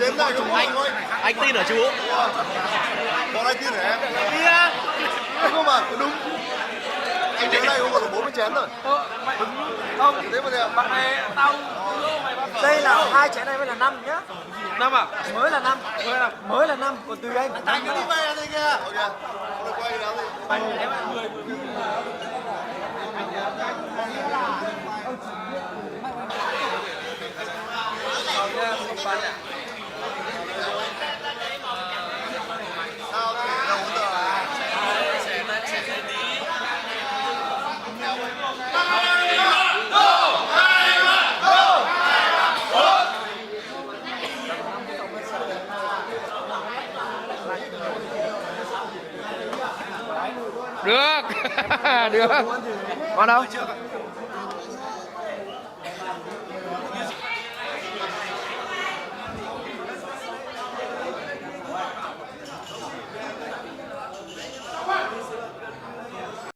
Tiến này đúng anh rồi. anh tin ở chú. Bọn anh tin ở em. Bia. Không mà đúng. Anh đến đây không còn 40 chén rồi. Không, Thế mà nè. bạn này tao đây là 2 chén này mới là 5 nhá. 5 à? Mới là 5, mới là 5, còn tùy anh. Anh cứ đi về đây kia. Ok. Được quay cái đó đi. Sao kể đâu cũng được à? Được. Được. Còn đâu?